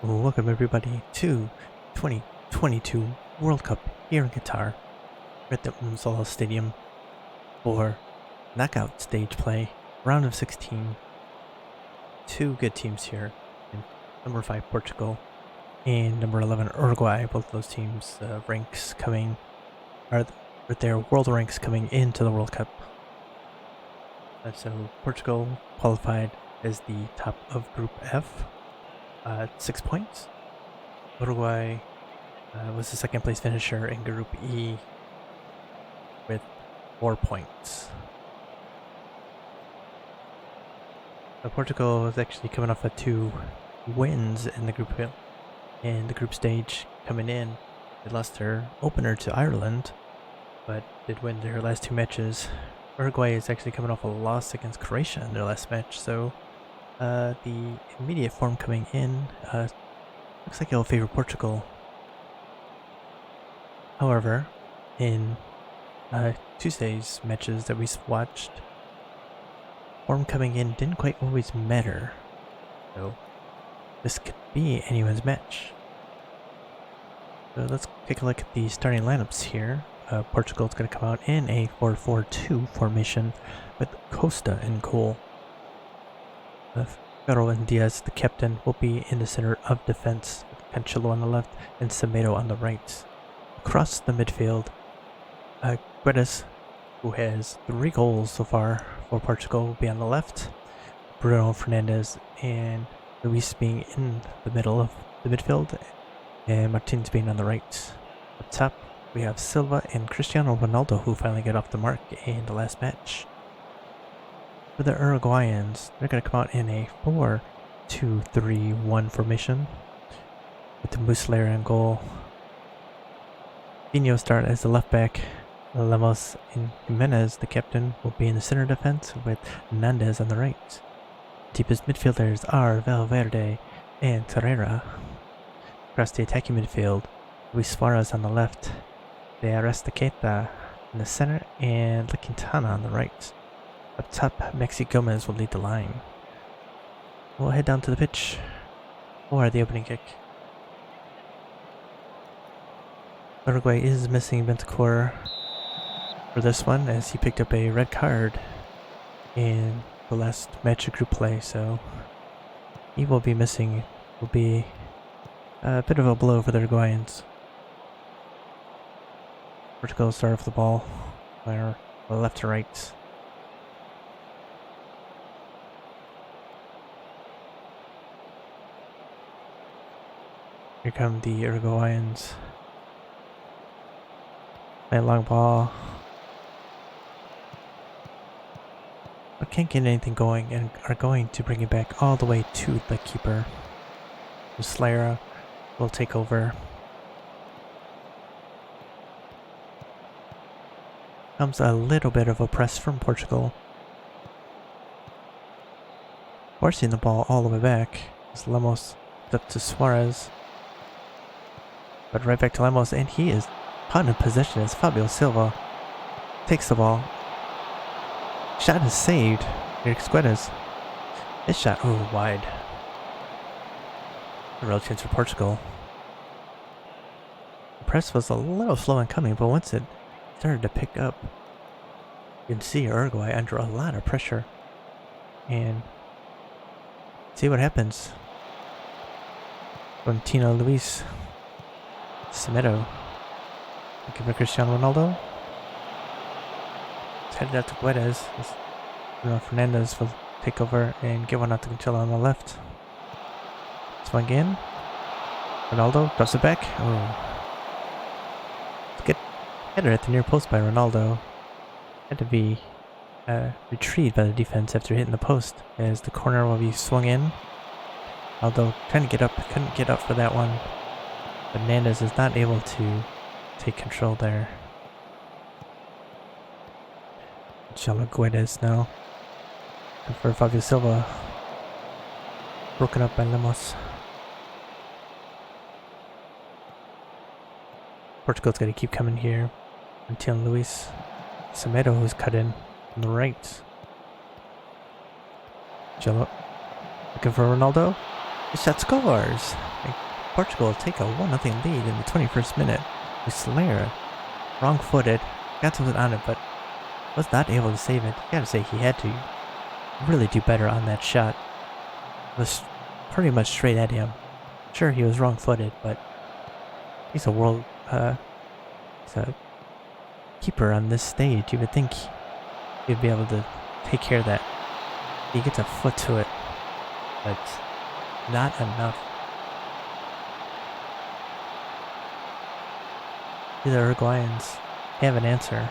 Welcome everybody to 2022 World Cup here in Qatar at the Umsala Stadium for knockout stage play, round of 16. Two good teams here, in number 5 Portugal and number 11 Uruguay. Both of those teams ranks coming are with their world ranks coming into the World Cup. So Portugal qualified as the top of Group F. 6 points. Uruguay was the second place finisher in Group E with 4 points. Portugal is actually coming off of 2 wins in the group stage coming in. They lost their opener to Ireland, but did win their last 2 matches. Uruguay is actually coming off a loss against Croatia in their last match, so the immediate form coming in looks like it'll favor Portugal. However, in Tuesday's matches that we watched, form coming in didn't quite always matter. So this could be anyone's match. So let's take a look at the starting lineups here. Portugal's going to come out in a 4-4-2 formation with Costa in goal. Ferro and Diaz, the captain, will be in the center of defense, with Cancelo on the left and Semedo on the right. Across the midfield, Guedes, who has 3 goals so far for Portugal, will be on the left. Bruno Fernandes and Luis being in the middle of the midfield, and Martins being on the right. Up top, we have Silva and Cristiano Ronaldo, who finally got off the mark in the last match. For the Uruguayans, they're going to come out in a 4-2-3-1 formation with the Muslera in goal. Dino start as the left back. Lemos and Jimenez, the captain, will be in the center defense with Hernandez on the right. Deepest midfielders are Valverde and Torreira. Across the attacking midfield, Luis Suarez on the left, De Arrascaeta in the center, and La Quintana on the right. Up top, Maxi Gomez will lead the line. We'll head down to the pitch for the opening kick. Uruguay is missing Bentancur for this one, as he picked up a red card in the last match of group play, so he will be missing. Will be a bit of a blow for the Uruguayans. Portugal will start off the ball, left to right. Here come the Uruguayans. A long ball. But can't get anything going and are going to bring it back all the way to the keeper. Muslera will take over. Comes a little bit of a press from Portugal, forcing the ball all the way back as Lemos up to Suarez. But right back to Lemos, and he is caught in possession as Fabio Silva takes the ball. Shot is saved. Here's Guedes. This shot, wide. A real chance for Portugal. The press was a little slow in coming, but once it started to pick up, you can see Uruguay under a lot of pressure. And see what happens. Valentino Luis. Semedo. Looking for Cristiano Ronaldo. It's headed out to Guedes. Bruno Fernandes will take over and give one out to Cancelo on the left. Swung in. Ronaldo drops it back. Good header at the near post by Ronaldo. Had to be retrieved by the defense after hitting the post, as the corner will be swung in. Although trying to get up, couldn't get up for that one. Fernandes is not able to take control there. Jalo Guedes now. And for Fabio Silva. Broken up by Lemos. Portugal's got to keep coming here until Luis Semedo, who's cut in on the right. Jalo looking for Ronaldo. His shot scores! And Portugal take a 1-0 lead in the 21st minute. Muslera, wrong-footed, got something on it, but was not able to save it. You gotta say he had to really do better on that shot. It was pretty much straight at him. Sure, he was wrong-footed, but he's a world, he's a keeper on this stage. You would think he'd be able to take care of that. He gets a foot to it, but not enough. The Uruguayans have an answer.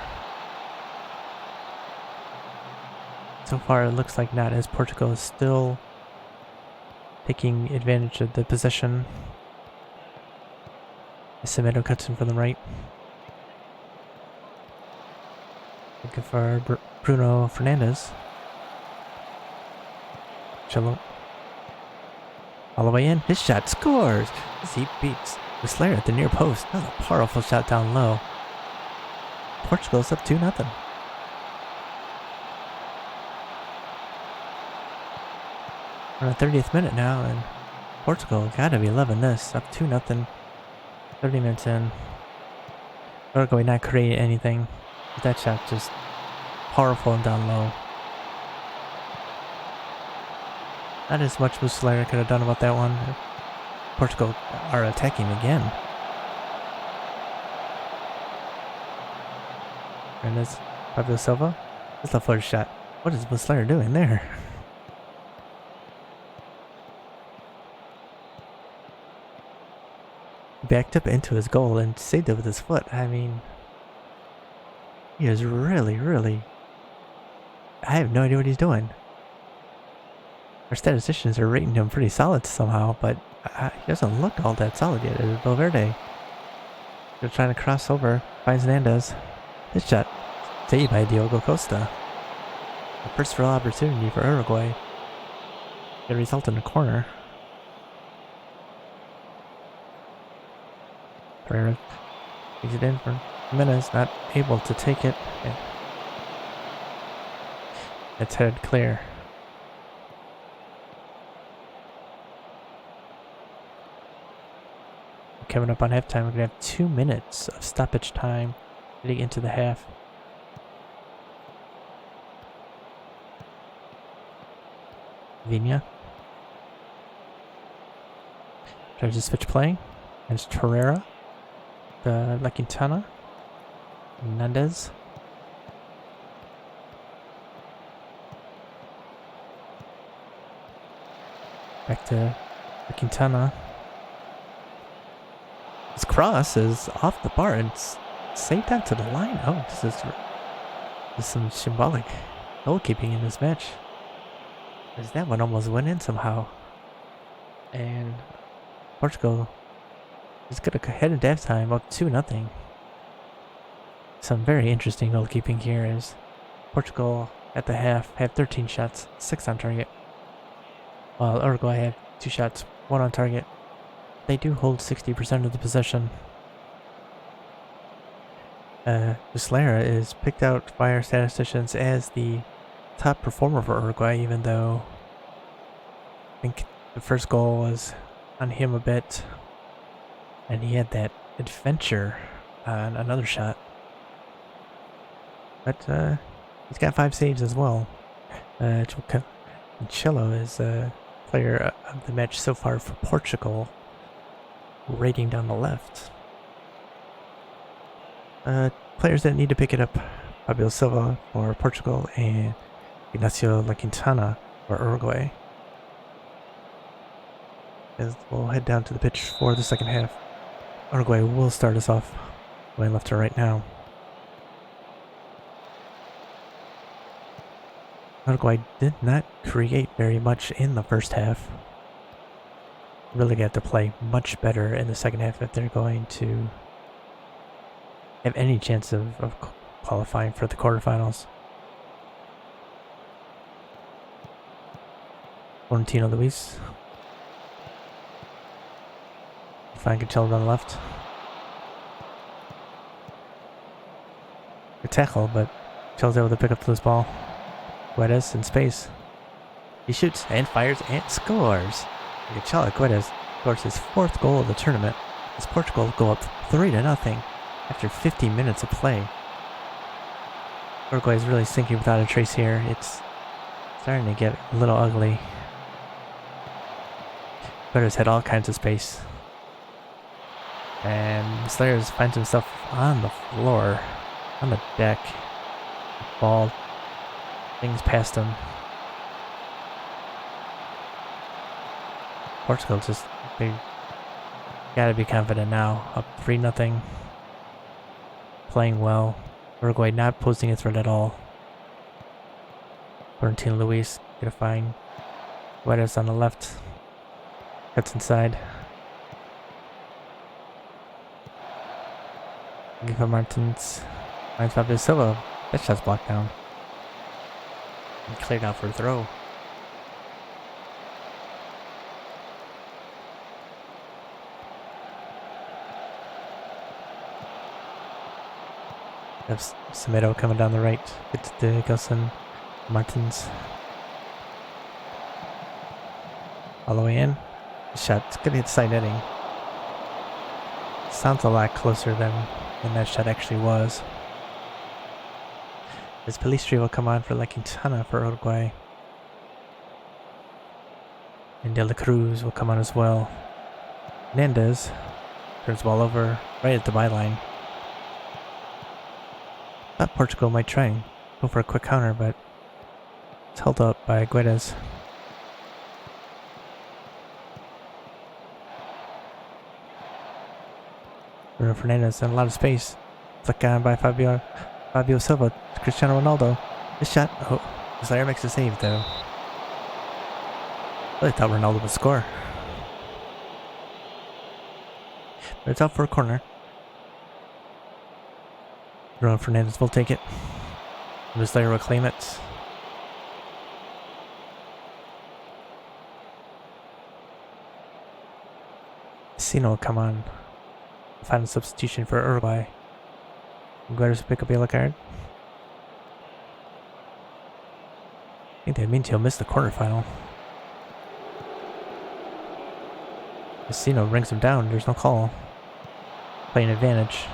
So far, it looks like not, as Portugal is still taking advantage of the possession. Semedo cuts in from the right. Looking for Bruno Fernandes. Cello. All the way in. His shot scores as he beats Muslera at the near post. That was a powerful shot down low. Portugal's up 2-0. We're in the 30th minute now, and Portugal gotta be loving this. Up 2-0. 30 minutes in. Uruguay not creating anything. That shot just powerful and down low. Not as much Muslera could have done about that one. Portugal are attacking again. And it's Pablo Silva. That's the first shot. What is Muslera doing there? Backed up into his goal and saved it with his foot. I mean, he is really... I have no idea what he's doing. Our statisticians are rating him pretty solid somehow, but he doesn't look all that solid yet. It's Valverde. They're trying to cross over. Finds Hernandez. This shot saved by Diogo Costa. A first real opportunity for Uruguay. It resulted in a corner. Pereira takes it in for Jimenez, not able to take it. Yeah. It's headed clear. Coming up on halftime, we're going to have 2 minutes of stoppage time heading into the half. Viña tries to switch play. There's Torreira, La Quintana, Hernandez. Back to La Quintana. His cross is off the bar and it's saved out to the line. Oh, this is some symbolic goalkeeping in this match. As that one almost went in somehow. And Portugal is going to head into halftime up 2-0. Some very interesting goalkeeping here as Portugal at the half have 13 shots, 6 on target. While Uruguay have 2 shots, 1 on target. They do hold 60% of the possession. Muslera is picked out by our statisticians as the top performer for Uruguay, even though I think the first goal was on him a bit. And he had that adventure on another shot. But he's got 5 saves as well. Cello is a player of the match so far for Portugal. Rating down the left. Players that need to pick it up: Pablo Silva for Portugal and Ignacio La Quintana for Uruguay. As we'll head down to the pitch for the second half. Uruguay will start us off going left to right now. Uruguay did not create very much in the first half. Really got to play much better in the second half if they're going to have any chance of qualifying for the quarterfinals. Florentino Luis. Fine control on the left. Good tackle, but Chel's able to pick up this ball. Guedes in space. He shoots and fires and scores. Gonçalo Guedes scores his 4th goal of the tournament as Portugal go up 3-0 after 50 minutes of play. Uruguay is really sinking without a trace here. It's starting to get a little ugly. Guedes had all kinds of space. And Slayers finds himself on the floor, on the deck. Ball things past him. Portugal they gotta be confident now. Up 3-0. Playing well. Uruguay not posing a threat at all. Florentino Luis get a fine. Guedes on the left. Cuts inside. Giva Martins finds Fabio Silva. That shot's blocked down. And cleared out for a throw. There's Semedo coming down the right. Gets to Gilson. Martins. All the way in. The shot's gonna hit side netting. Sounds a lot closer than that shot actually was. As Pelistri will come on for La Quintana for Uruguay. And De La Cruz will come on as well. Hernandez turns the ball over right at the byline. Thought Portugal might try and go for a quick counter, but it's held up by Guedes. Bruno Fernandes in a lot of space. Flick on by Fabio Silva. Cristiano Ronaldo. This shot. Oh, Slayer makes a save though. I really thought Ronaldo would score. But it's out for a corner. Bruno Fernandes will take it. The Slayer will claim it. Sino will come on. Final substitution for Uruguay. Guedes will pick up a yellow card. I think that means he'll miss the quarterfinal. Sino rings him down. There's no call. Playing advantage.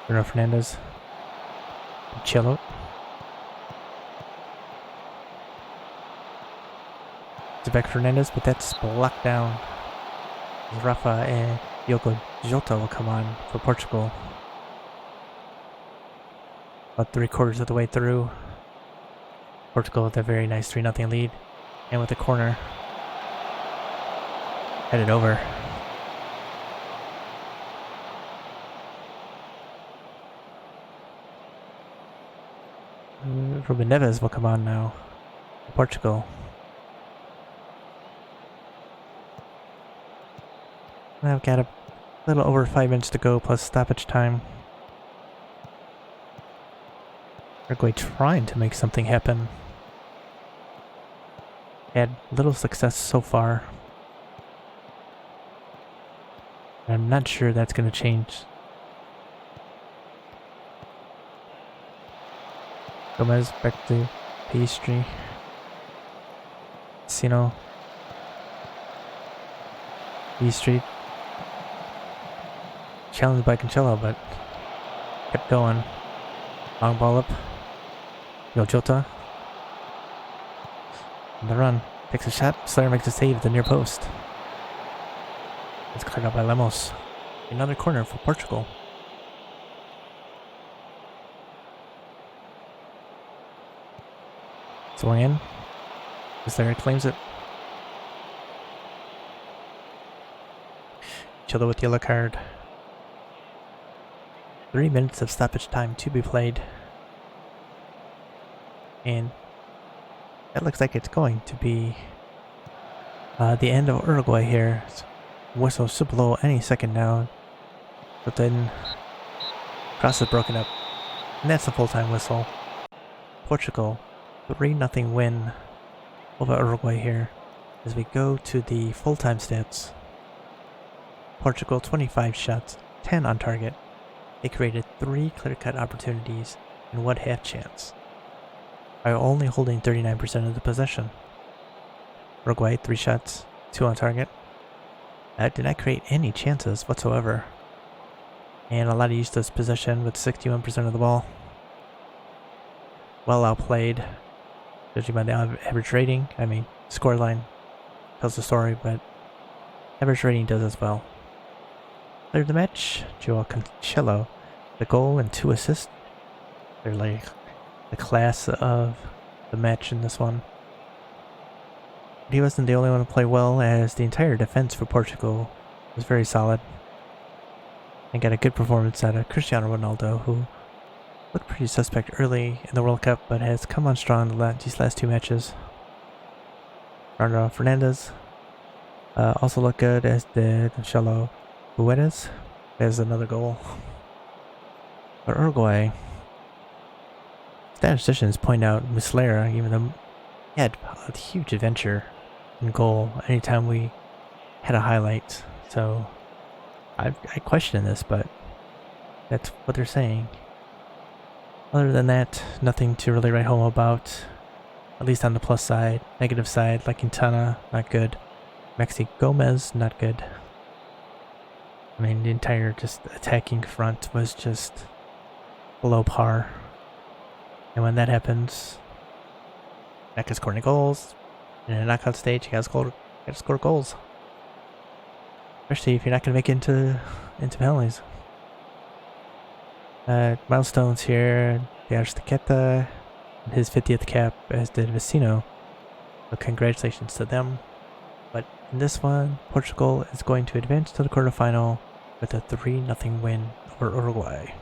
Bruno Fernandes. Cello. It's back Fernandes, but that's blocked down. Rafa and Diogo Jota will come on for Portugal. About 3/4 of the way through. Portugal with a very nice 3-0 lead. And with the corner. Headed over. Ruben Neves will come on now for Portugal. I've got a little over 5 minutes to go plus stoppage time. Uruguay trying to make something happen. Had little success so far. I'm not sure that's going to change. Gomez back to Pastry. Sino. Pastry. Challenged by Cancelo, but kept going. Long ball up. Jota. On the run. Takes a shot. Slayer makes a save at the near post. It's cleared out by Lemos. Another corner for Portugal. Swung in. Slayer claims it. Chillo with yellow card. 3 minutes of stoppage time to be played. And that looks like it's going to be the end of Uruguay here. Whistle should blow any second now. But then cross is broken up. And that's the full-time whistle. Portugal 3-0 win over Uruguay here as we go to the full-time stats. Portugal 25 shots, 10 on target. They created 3 clear-cut opportunities and 1 half chance. by only holding 39% of the possession. Uruguay, 3 shots, 2 on target. That did not create any chances whatsoever. And a lot of useless possession with 61% of the ball. Well outplayed, judging by the average rating. I mean, scoreline tells the story, but average rating does as well. Player of the match, Joao Cancelo, the goal and 2 assists. They're like the class of the match in this one. But he wasn't the only one to play well, as the entire defense for Portugal was very solid. And got a good performance out of Cristiano Ronaldo, who looked pretty suspect early in the World Cup, but has come on strong these last 2 matches. Bruno Fernandes also looked good, as did Gonçalo Guedes. There's another goal. But Uruguay, statisticians point out Muslera, even though he had a huge adventure in goal anytime we had a highlight. So I question this, but that's what they're saying. Other than that, nothing to really write home about, at least on the plus side. Negative side, like Quintana, not good. Maxi Gomez, not good. I mean, the entire just attacking front was just below par. And when that happens, not gonna score any goals. In a knockout stage, you gotta score goals. Especially if you're not gonna make it into penalties. Milestones here, Diaz Tequeta, his 50th cap, as did Vecino. So congratulations to them. But in this one, Portugal is going to advance to the quarterfinal with a 3-0 win over Uruguay.